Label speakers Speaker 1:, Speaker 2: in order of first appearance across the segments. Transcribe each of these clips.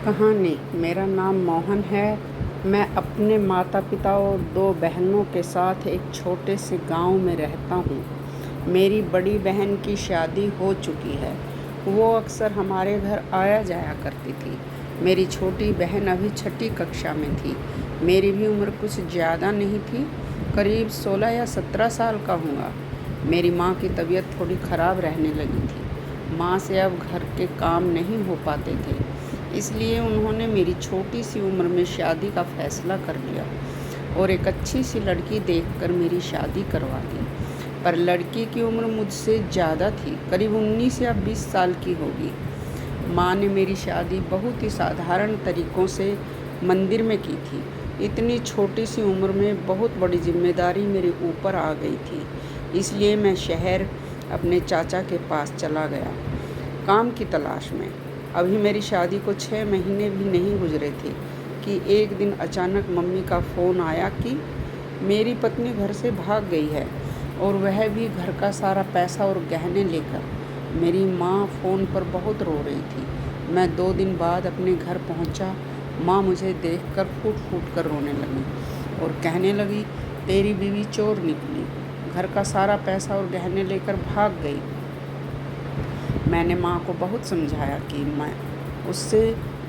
Speaker 1: कहानी। मेरा नाम मोहन है। मैं अपने माता पिता और 2 बहनों के साथ एक छोटे से गांव में रहता हूँ। मेरी बड़ी बहन की शादी हो चुकी है। वो अक्सर हमारे घर आया जाया करती थी। मेरी छोटी बहन अभी 6ठी कक्षा में थी। मेरी भी उम्र कुछ ज़्यादा नहीं थी, करीब 16 या 17 साल का हूँगा। मेरी माँ की तबीयत थोड़ी ख़राब रहने लगी थी। माँ से अब घर के काम नहीं हो पाते थे, इसलिए उन्होंने मेरी छोटी सी उम्र में शादी का फ़ैसला कर लिया और एक अच्छी सी लड़की देखकर मेरी शादी करवा दी। पर लड़की की उम्र मुझसे ज़्यादा थी, करीब 19 या 20 साल की होगी। माँ ने मेरी शादी बहुत ही साधारण तरीक़ों से मंदिर में की थी। इतनी छोटी सी उम्र में बहुत बड़ी जिम्मेदारी मेरे ऊपर आ गई थी, इसलिए मैं शहर अपने चाचा के पास चला गया काम की तलाश में। अभी मेरी शादी को 6 महीने भी नहीं गुजरे थे कि एक दिन अचानक मम्मी का फ़ोन आया कि मेरी पत्नी घर से भाग गई है, और वह भी घर का सारा पैसा और गहने लेकर। मेरी माँ फ़ोन पर बहुत रो रही थी। मैं 2 दिन बाद अपने घर पहुँचा। माँ मुझे देखकर फूट फूट कर रोने लगी और कहने लगी, तेरी बीवी चोर निकली, घर का सारा पैसा और गहने लेकर भाग गई। मैंने माँ को बहुत समझाया कि मैं उससे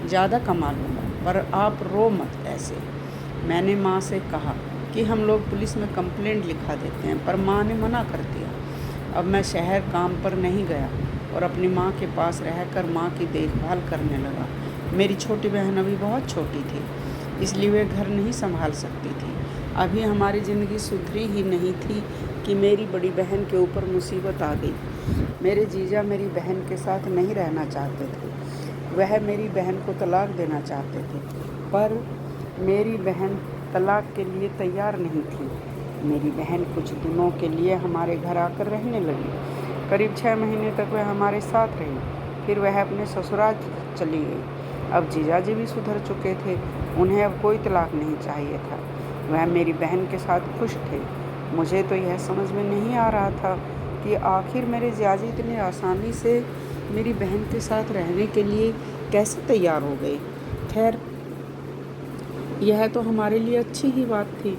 Speaker 1: ज़्यादा कमा लूँगा, पर आप रो मत ऐसे। मैंने माँ से कहा कि हम लोग पुलिस में कंप्लेंट लिखा देते हैं, पर माँ ने मना कर दिया। अब मैं शहर काम पर नहीं गया और अपनी माँ के पास रहकर माँ की देखभाल करने लगा। मेरी छोटी बहन अभी बहुत छोटी थी, इसलिए वे घर नहीं संभाल सकती थी। अभी हमारी ज़िंदगी सुधरी ही नहीं थी कि मेरी बड़ी बहन के ऊपर मुसीबत आ गई। मेरे जीजा मेरी बहन के साथ नहीं रहना चाहते थे। वह मेरी बहन को तलाक देना चाहते थे, पर मेरी बहन तलाक के लिए तैयार नहीं थी। मेरी बहन कुछ दिनों के लिए हमारे घर आकर रहने लगी। करीब 6 महीने तक वह हमारे साथ रही, फिर वह अपने ससुराल चली गई। अब जीजाजी भी सुधर चुके थे, उन्हें अब कोई तलाक नहीं चाहिए था। वह मेरी बहन के साथ खुश थे। मुझे तो यह समझ में नहीं आ रहा था कि आखिर मेरे जियाजी इतनी आसानी से मेरी बहन के साथ रहने के लिए कैसे तैयार हो गए। खैर, यह तो हमारे लिए अच्छी ही बात थी।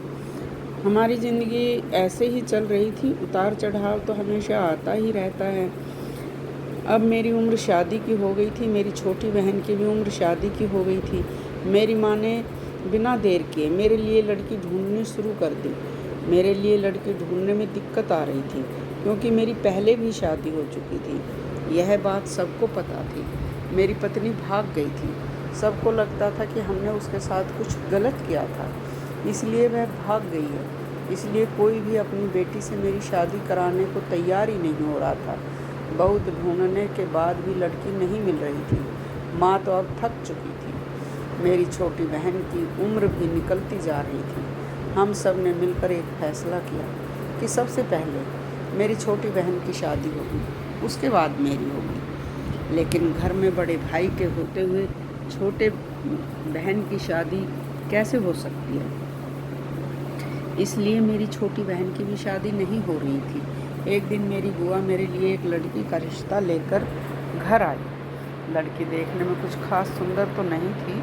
Speaker 1: हमारी ज़िंदगी ऐसे ही चल रही थी। उतार चढ़ाव तो हमेशा आता ही रहता है। अब मेरी उम्र शादी की हो गई थी, मेरी छोटी बहन की भी उम्र शादी की हो गई थी। मेरी माँ ने बिना देर किए मेरे लिए लड़की ढूंढनी शुरू कर दी। मेरे लिए लड़की ढूंढने में दिक्कत आ रही थी, क्योंकि मेरी पहले भी शादी हो चुकी थी। यह बात सबको पता थी। मेरी पत्नी भाग गई थी। सबको लगता था कि हमने उसके साथ कुछ गलत किया था, इसलिए वह भाग गई है। इसलिए कोई भी अपनी बेटी से मेरी शादी कराने को तैयार ही नहीं हो रहा था। बहुत ढूंढने के बाद भी लड़की नहीं मिल रही थी। माँ तो अब थक चुकी थी। मेरी छोटी बहन की उम्र भी निकलती जा रही थी। हम सब ने मिलकर एक फैसला किया कि सबसे पहले मेरी छोटी बहन की शादी होगी, उसके बाद मेरी होगी। लेकिन घर में बड़े भाई के होते हुए छोटे बहन की शादी कैसे हो सकती है, इसलिए मेरी छोटी बहन की भी शादी नहीं हो रही थी। एक दिन मेरी बुआ मेरे लिए एक लड़की का रिश्ता लेकर घर आई। लड़की देखने में कुछ खास सुंदर तो नहीं थी,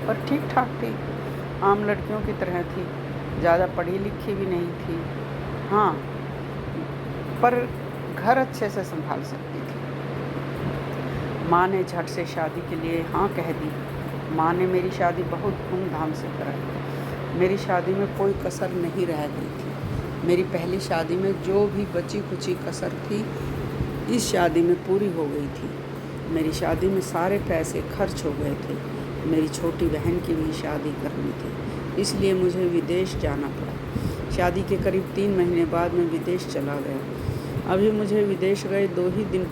Speaker 1: पर ठीक ठाक थी। आम लड़कियों की तरह थी, ज़्यादा पढ़ी लिखी भी नहीं थी। हाँ, पर घर अच्छे से संभाल सकती थी। माँ ने झट से शादी के लिए हाँ कह दी। माँ ने मेरी शादी बहुत धूमधाम से कराई। मेरी शादी में कोई कसर नहीं रह गई थी। मेरी पहली शादी में जो भी बची कुची कसर थी, इस शादी में पूरी हो गई थी। मेरी शादी में सारे पैसे खर्च हो गए थे। मेरी छोटी बहन की भी शादी करनी थी, इसलिए मुझे विदेश जाना पड़ा। शादी के करीब 3 महीने बाद मैं विदेश चला गया। अभी मुझे विदेश गए 2 ही दिन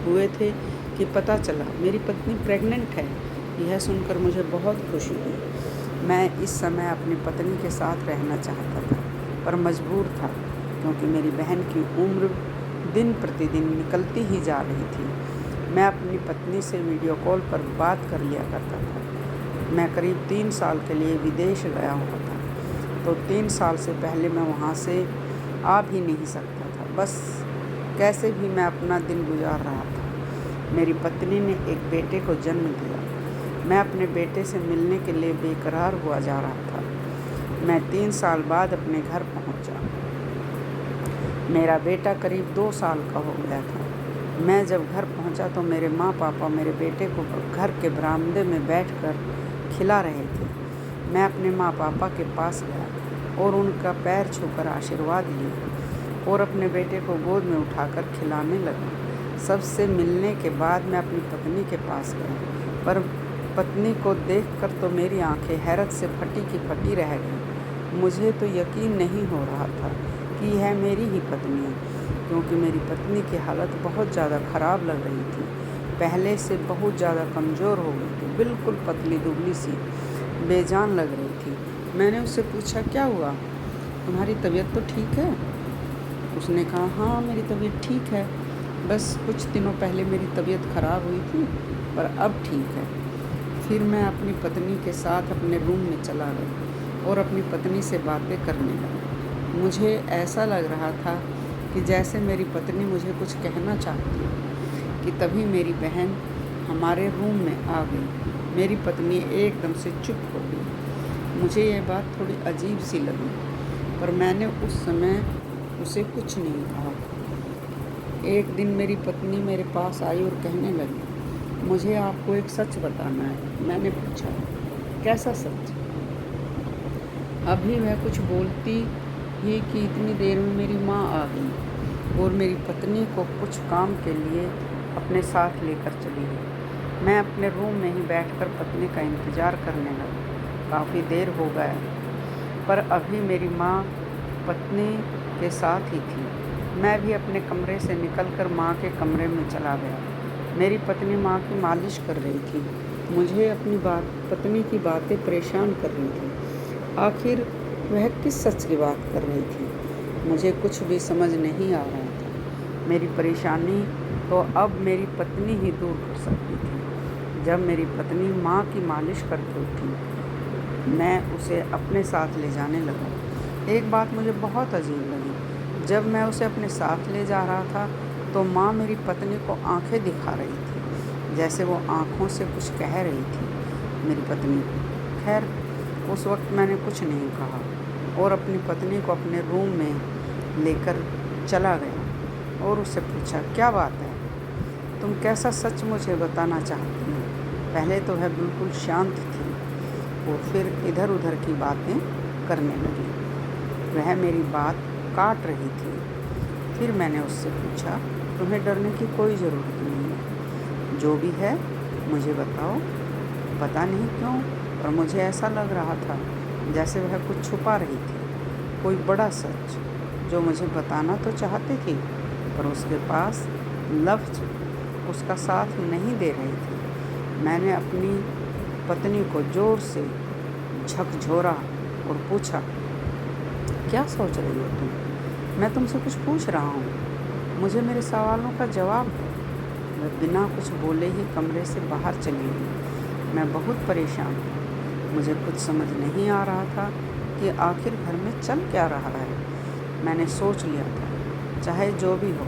Speaker 1: हुए थे कि पता चला मेरी पत्नी प्रेग्नेंट है। यह सुनकर मुझे बहुत खुशी हुई। मैं इस समय अपनी पत्नी के साथ रहना चाहता था, पर मजबूर था, क्योंकि मेरी बहन की उम्र दिन प्रतिदिन निकलती ही जा रही थी। मैं अपनी पत्नी से वीडियो कॉल पर बात कर लिया करता था। मैं करीब 3 साल के लिए विदेश गया हुआ था, तो 3 साल से पहले मैं वहाँ से आ भी नहीं सकता था। बस कैसे भी मैं अपना दिन गुजार रहा था। मेरी पत्नी ने एक बेटे को जन्म दिया। मैं अपने बेटे से मिलने के लिए बेकरार हुआ जा रहा था। मैं 3 साल बाद अपने घर पहुंचा। मेरा बेटा करीब 2 साल का हो गया था। मैं जब घर पहुंचा तो मेरे माँ पापा मेरे बेटे को घर के बरामदे में बैठकर खिला रहे थे। मैं अपने माँ पापा के पास गया और उनका पैर छूकर आशीर्वाद लिया और अपने बेटे को गोद में उठाकर खिलाने लगा। सबसे मिलने के बाद मैं अपनी पत्नी के पास गया, पर पत्नी को देखकर तो मेरी आंखें हैरत से फटी की फटी रह गईं। मुझे तो यकीन नहीं हो रहा था कि यह मेरी ही पत्नी है, क्योंकि मेरी पत्नी की हालत बहुत ज़्यादा ख़राब लग रही थी। पहले से बहुत ज़्यादा कमज़ोर हो गई थी, बिल्कुल पतली दुबली सी बेजान लग रही थी। मैंने उससे पूछा, क्या हुआ, तुम्हारी तबीयत तो ठीक है? उसने कहा, हाँ मेरी तबीयत ठीक है, बस कुछ दिनों पहले मेरी तबीयत ख़राब हुई थी, पर अब ठीक है। फिर मैं अपनी पत्नी के साथ अपने रूम में चला गया और अपनी पत्नी से बातें करने लगा। मुझे ऐसा लग रहा था कि जैसे मेरी पत्नी मुझे कुछ कहना चाहती है कि तभी मेरी बहन हमारे रूम में आ गई। मेरी पत्नी एकदम से चुप हो गई। मुझे यह बात थोड़ी अजीब सी लगी, पर मैंने उस समय उसे कुछ नहीं कहा। एक दिन मेरी पत्नी मेरे पास आई और कहने लगी, मुझे आपको एक सच बताना है। मैंने पूछा, कैसा सच? अभी वह कुछ बोलती ही कि इतनी देर में मेरी माँ आ गई और मेरी पत्नी को कुछ काम के लिए अपने साथ लेकर चली गई। मैं अपने रूम में ही बैठकर पत्नी का इंतज़ार करने लगा। काफ़ी देर हो गया, पर अभी मेरी माँ पत्नी के साथ ही थी। मैं भी अपने कमरे से निकलकर माँ के कमरे में चला गया। मेरी पत्नी माँ की मालिश कर रही थी। मुझे अपनी पत्नी की बातें परेशान कर रही थी। आखिर वह किस सच की बात कर रही थी? मुझे कुछ भी समझ नहीं आ रहा था। मेरी परेशानी तो अब मेरी पत्नी ही दूर कर सकती थी। जब मेरी पत्नी माँ की मालिश करके उठी, मैं उसे अपने साथ ले जाने लगा। एक बात मुझे बहुत अजीब लगी। जब मैं उसे अपने साथ ले जा रहा था तो माँ मेरी पत्नी को आंखें दिखा रही थी, जैसे वो आँखों से कुछ कह रही थी मेरी पत्नी। खैर, उस वक्त मैंने कुछ नहीं कहा और अपनी पत्नी को अपने रूम में लेकर चला गया और उससे पूछा, क्या बात है, तुम कैसा सच मुझे बताना चाहती हो? पहले तो वह बिल्कुल शांत थी और फिर इधर उधर की बातें करने लगी। वह मेरी बात काट रही थी। फिर मैंने उससे पूछा, तुम्हें डरने की कोई ज़रूरत नहीं है, जो भी है मुझे बताओ। पता नहीं क्यों, पर मुझे ऐसा लग रहा था जैसे वह कुछ छुपा रही थी, कोई बड़ा सच जो मुझे बताना तो चाहती थी, पर उसके पास लफ्ज़ उसका साथ नहीं दे रहे थे। मैंने अपनी पत्नी को ज़ोर से झकझोरा और पूछा, क्या सोच रही हो तुम? मैं तुमसे कुछ पूछ रहा हूँ, मुझे मेरे सवालों का जवाब दो। वह बिना कुछ बोले ही कमरे से बाहर चली गई। मैं बहुत परेशान हूँ। मुझे कुछ समझ नहीं आ रहा था कि आखिर घर में चल क्या रहा है। मैंने सोच लिया था, चाहे जो भी हो,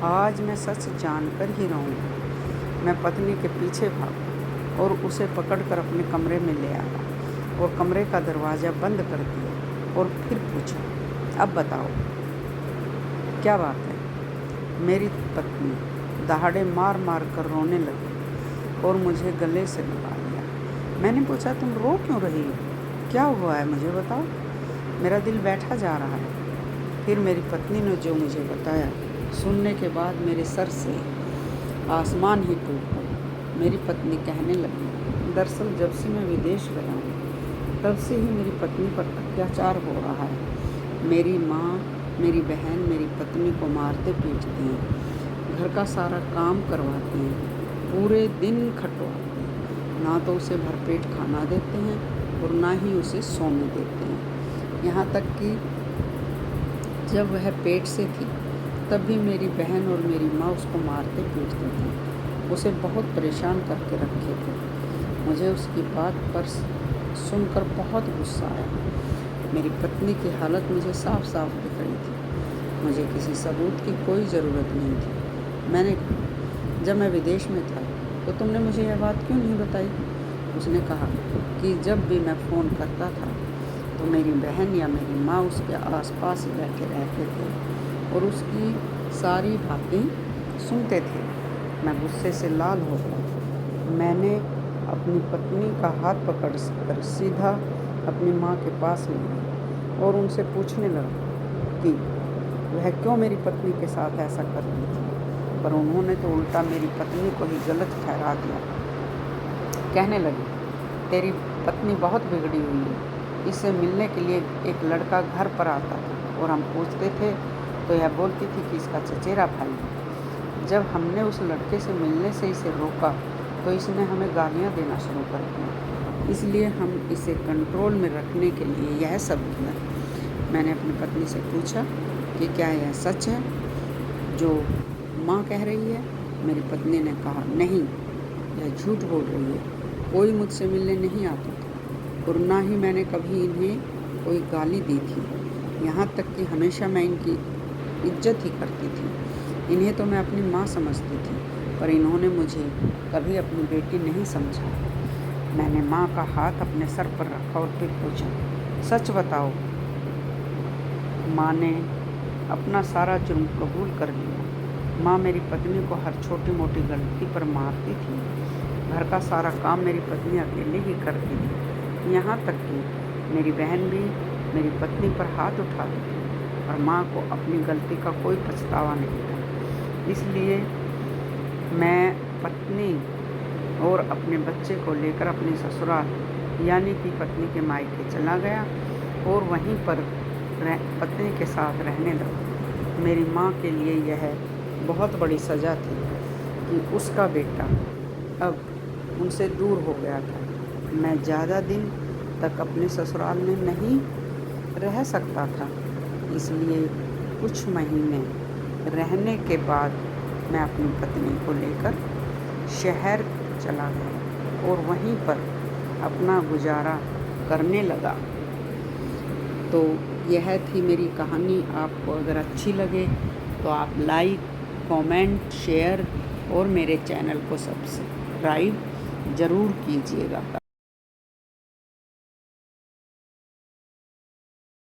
Speaker 1: आज मैं सच जानकर ही रहूँगा। मैं पत्नी के पीछे भागा और उसे पकड़कर अपने कमरे में ले आया और कमरे का दरवाज़ा बंद कर दिया और फिर पूछा, अब बताओ क्या बात है? मेरी पत्नी दहाड़े मार मार कर रोने लगी और मुझे गले से लगा लिया। मैंने पूछा, तुम रो क्यों रही हो? क्या हुआ है, मुझे बताओ, मेरा दिल बैठा जा रहा है। फिर मेरी पत्नी ने जो मुझे बताया, सुनने के बाद मेरे सर से आसमान ही टूट पड़ा। मेरी पत्नी कहने लगी, दरअसल जब से मैं विदेश गया हूँ, तब से ही मेरी पत्नी पर अत्याचार हो रहा है। मेरी माँ, मेरी बहन मेरी पत्नी को मारते पीटती हैं, घर का सारा काम करवाती हैं, पूरे दिन खटवाती हैं। ना तो उसे भरपेट खाना देते हैं और ना ही उसे सोने देते हैं। यहाँ तक कि जब वह पेट से थी तब भी मेरी बहन और मेरी माँ उसको मारते पीटती थी, उसे बहुत परेशान करके रखे थे। मुझे उसकी बात पर सुनकर बहुत गुस्सा आया। मेरी पत्नी की हालत मुझे साफ साफ दिख रही थी। मुझे किसी सबूत की कोई ज़रूरत नहीं थी। मैंने कहा, जब मैं विदेश में था तो तुमने मुझे यह बात क्यों नहीं बताई? उसने कहा कि जब भी मैं फ़ोन करता था तो मेरी बहन या मेरी माँ उसके आसपास ही बैठे रहते थे और उसकी सारी बातें सुनते थे। मैं गुस्से से लाल हो गया। मैंने अपनी पत्नी का हाथ पकड़ कर सीधा अपनी माँ के पास ले गई और उनसे पूछने लगा कि वह क्यों मेरी पत्नी के साथ ऐसा कर रही थी, पर उन्होंने तो उल्टा मेरी पत्नी को ही गलत ठहरा दिया। कहने लगे, तेरी पत्नी बहुत बिगड़ी हुई है। इससे मिलने के लिए एक लड़का घर पर आता था और हम पूछते थे तो यह बोलती थी कि इसका चचेरा भाई है। जब हमने उस लड़के से मिलने से इसे रोका तो इसने हमें गालियाँ देना शुरू कर दिया। इसलिए हम इसे कंट्रोल में रखने के लिए यह सब किया। मैंने अपनी पत्नी से पूछा कि क्या यह सच है जो माँ कह रही है। मेरी पत्नी ने कहा, नहीं, यह झूठ बोल रही है। कोई मुझसे मिलने नहीं आता था और ना ही मैंने कभी इन्हें कोई गाली दी थी। यहाँ तक कि हमेशा मैं इनकी इज्जत ही करती थी। इन्हें तो मैं अपनी माँ समझती थी, पर इन्होंने मुझे कभी अपनी बेटी नहीं समझा। मैंने माँ का हाथ अपने सर पर रखा और फिर पूछा, सच बताओ। माँ ने अपना सारा जुर्म कबूल कर लिया। माँ मेरी पत्नी को हर छोटी मोटी गलती पर मारती थी। घर का सारा काम मेरी पत्नी अकेले ही करती थी। यहाँ तक कि मेरी बहन भी मेरी पत्नी पर हाथ उठाती थी और माँ को अपनी गलती का कोई पछतावा नहीं था। इसलिए मैं पत्नी और अपने बच्चे को लेकर अपने ससुराल यानी कि पत्नी के मायके चला गया और वहीं पर पत्नी के साथ रहने लगा। मेरी माँ के लिए यह बहुत बड़ी सज़ा थी कि उसका बेटा अब उनसे दूर हो गया था। मैं ज़्यादा दिन तक अपने ससुराल में नहीं रह सकता था, इसलिए कुछ महीने रहने के बाद मैं अपनी पत्नी को लेकर शहर चला गया और वहीं पर अपना गुजारा करने लगा। तो यह थी मेरी कहानी। आपको अगर अच्छी लगे तो आप लाइक, कमेंट, शेयर और मेरे चैनल को सब्सक्राइब ज़रूर कीजिएगा।